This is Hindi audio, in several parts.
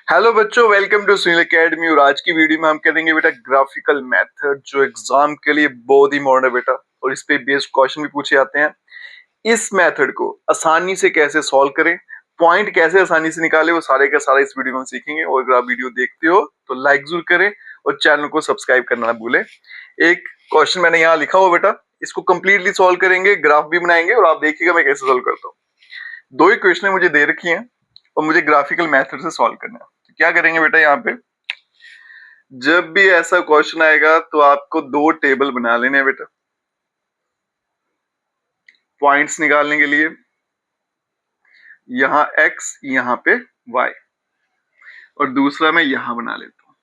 हेलो बच्चों, वेलकम टू सुनील एकेडमी। और आज की वीडियो में हम करेंगे बेटा ग्राफिकल मेथड, जो एग्जाम के लिए बहुत ही इंपॉर्टेंट है बेटा, और इस पे बेस्ड क्वेश्चन भी पूछे जाते हैं। इस मेथड को आसानी से कैसे सॉल्व करें, पॉइंट कैसे आसानी से निकाले, वो सारे का सारा इस वीडियो में हम सीखेंगे। और अगर आप वीडियो देखते हो तो लाइक जरूर करें और चैनल को सब्सक्राइब करना ना भूलें। एक क्वेश्चन मैंने यहाँ लिखा हुआ बेटा, इसको कंप्लीटली सॉल्व करेंगे, ग्राफ भी बनाएंगे और आप देखिएगा मैं कैसे सॉल्व करता हूँ। दो ही क्वेश्चन मुझे दे रखी हैं और मुझे ग्राफिकल मेथड से सॉल्व करना है। तो क्या करेंगे बेटा, यहाँ पे जब भी ऐसा क्वेश्चन आएगा तो आपको दो टेबल बना लेने हैं बेटा, पॉइंट्स निकालने के लिए। यहाँ x, यहाँ पे y, और दूसरा मैं यहां बना लेता हूं,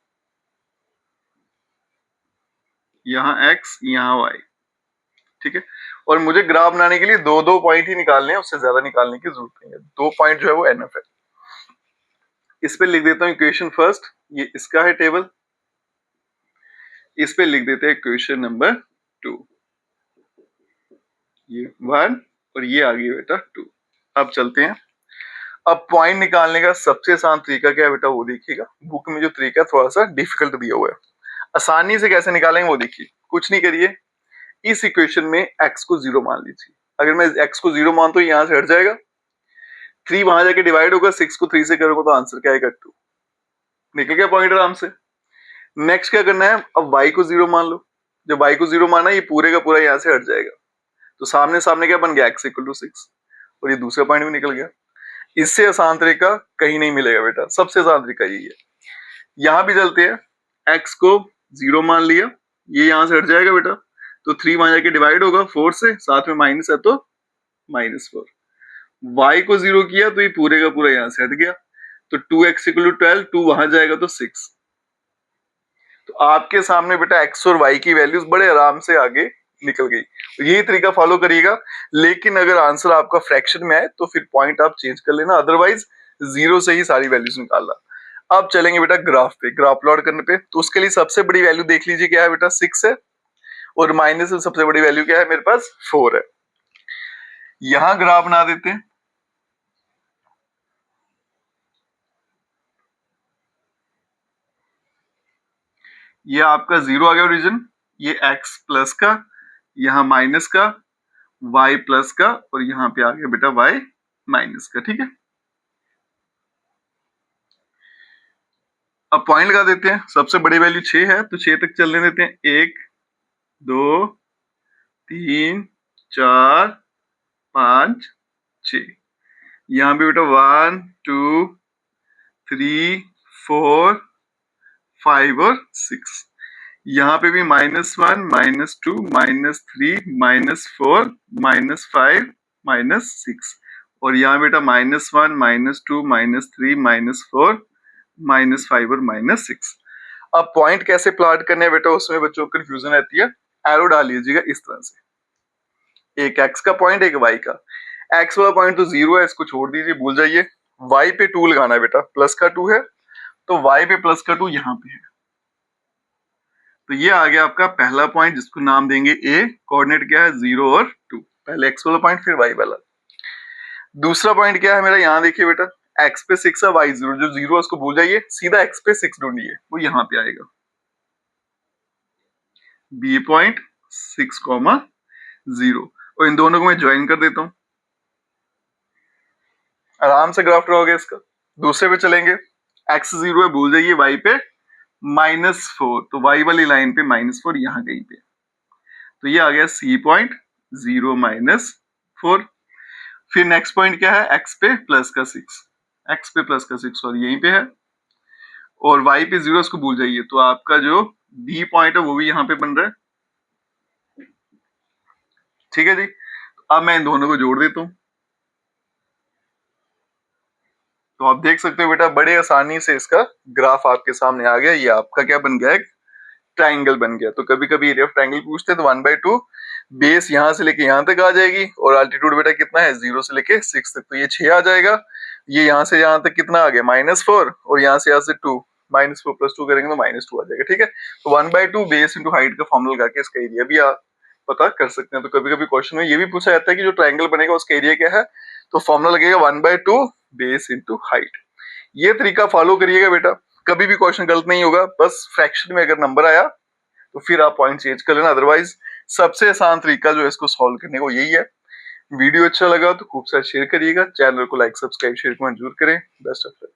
यहाँ x, यहाँ y। ठीक है, और मुझे ग्राफ बनाने के लिए दो दो पॉइंट ही निकालने हैं, उससे ज्यादा निकालने की जरूरत नहीं है। दो पॉइंट जो है वो एनफ है। इस पे लिख देता हूँ इक्वेशन फर्स्ट, ये इसका है टेबल। इस पे लिख देते हैं इक्वेशन नंबर 2, ये 1 और ये आ गई बेटा 2। अब चलते हैं। अब पॉइंट निकालने का सबसे आसान तरीका क्या है बेटा, वो देखिएगा। बुक में जो तरीका है थोड़ा सा डिफिकल्ट दिया हुआ है, आसानी से कैसे निकालेंगे वो देखिए। कुछ नहीं करिए, इस इक्वेशन में x को 0 मान लीजिए। अगर मैं x को 0 मानता हूं, यहां से हट जाएगा, 3 वहां जाके डिवाइड होगा, 6 को 3 से करोगे तो आंसर क्या आएगा 2। निकल गया पॉइंट आराम से। नेक्स्ट क्या करना है, अब y को 0 मान लो। जब y को 0 माना, ये पूरे का पूरा यहां से हट जाएगा, तो सामने सामने क्या बन गया, x इक्वल टू 6, और ये दूसरा पॉइंट भी निकल गया। इससे आसान तरीका कहीं नहीं मिलेगा बेटा, सबसे आसान तरीका यही है। यहां भी चलते हैं, x को 0 मान लिया, ये यहां से हट जाएगा बेटा, तो 3 वहां जाके डिवाइड होगा 4 से, साथ में माइनस है तो -4। y को 0 किया तो ये पूरे का पूरा यहां से हट गया, तो 2x इक्वल टू 12, 2 वहां जाएगा तो 6। तो आपके सामने बेटा x और y की वैल्यूज बड़े आराम से आगे निकल गई। तो यही तरीका फॉलो करिएगा। लेकिन अगर आंसर आपका फ्रैक्शन में है तो फिर पॉइंट आप चेंज कर लेना, अदरवाइज 0 से ही सारी वैल्यूज निकालना। अब चलेंगे बेटा ग्राफ पे, ग्राफ प्लॉट करने पे। तो उसके लिए सबसे बड़ी वैल्यू देख लीजिए क्या है बेटा, 6 है, और माइनस में सबसे बड़ी वैल्यू क्या है मेरे पास, 4 है। यहां ग्राफ बना देते हैं। ये आपका 0 आ गया ओरिजिन, ये x प्लस का, यहाँ माइनस का, y प्लस का, और यहाँ पे आ गया बेटा y माइनस का। ठीक है, अब पॉइंट लगा देते हैं। सबसे बड़ी वैल्यू 6 है, तो 6 तक चलने देते हैं। 1 2 3 4 5 6। यहाँ पे बेटा 1 2 3 4 5 और 6। यहाँ पे भी -1 -2 -3 -4 -5 -6, और यहाँ बेटा -1 -2 -3 -4 -5 और -6। अब पॉइंट कैसे प्लॉट करने हैं बेटा, उसमें बच्चों को कंफ्यूजन रहती है। एरो डाल लीजिएगा इस तरह से, एक x का पॉइंट, एक y का। x वाला पॉइंट तो 0 है, इसको छोड़ दीजिए, भूल जाइए। y पे 2 लगाना है बेटा, प्लस का 2 है, तो y पे प्लस का 2 यहाँ पे है। तो ये आ गया आपका पहला पॉइंट, जिसको नाम देंगे a। कोऑर्डिनेट क्या है, 0 और 2। पहले x वाला पॉइंट, फिर y वाला। दूसरा पॉइंट क्या है मेरा, यहाँ देखिए बेटा, x पे 6 है, y 0, जो 0 है उसको भूल जाइए, सीधा x पे 6 ढूंढिए, वो यहाँ पे आएगा। b पॉइंट 6,0, और इन दोनों को मैं ज्वाइन कर देता हूं, आराम से ग्राफ ड्रॉ हो गया इसका। दूसरे पे चलेंगे, x 0 है, भूल जाइए, y पे -4, तो y वाली लाइन पे -4 यहाँ कहीं पे, तो ये आ गया c पॉइंट 0 -4। फिर नेक्स्ट पॉइंट क्या है, x पे प्लस का 6, x पे प्लस का 6 और यहीं पे है, और y पे 0 इसको भूल जाइए, तो आपका जो b पॉइंट है वो भी यहाँ पे बन रहा है। ठीक है जी, अब मैं इन दोनों को जोड़ देता हूं। तो आप देख सकते हो बेटा, बड़े आसानी से इसका ग्राफ आपके सामने आ गया। ये आपका क्या बन गया, एक ट्राइंगल बन गया। तो कभी कभी एरिया ऑफ ट्राइंगल पूछते हैं, तो 1/2 बेस यहां से लेके यहां तक आ जाएगी, और अल्टीट्यूड बेटा कितना है, 0 से लेके 6 तक, तो ये 6 आ जाएगा। ये यहां से यहां तक कितना आ गया, -4, और यहां से 2, -4 + 2 करेंगे तो -2 आ जाएगा। ठीक है, तो 1/2 बेस इंटू हाइट का फॉर्मूला लगा के इसका एरिया भी आप पता कर सकते हैं। तो कभी कभी क्वेश्चन में ये भी पूछा जाता है कि जो ट्राइंगल बनेगा उसका एरिया क्या है, तो फॉर्मूला लगेगा 1/2 बेस इंटू हाइट। ये तरीका फॉलो करिएगा बेटा, कभी भी क्वेश्चन गलत नहीं होगा। बस फ्रैक्शन में अगर नंबर आया तो फिर आप पॉइंट चेंज कर लेना, अदरवाइज सबसे आसान तरीका जो है इसको सॉल्व करने को यही है। वीडियो अच्छा लगा तो खूब सारा शेयर करिएगा, चैनल को लाइक सब्सक्राइब शेयर को मंजूर करें। Best of luck.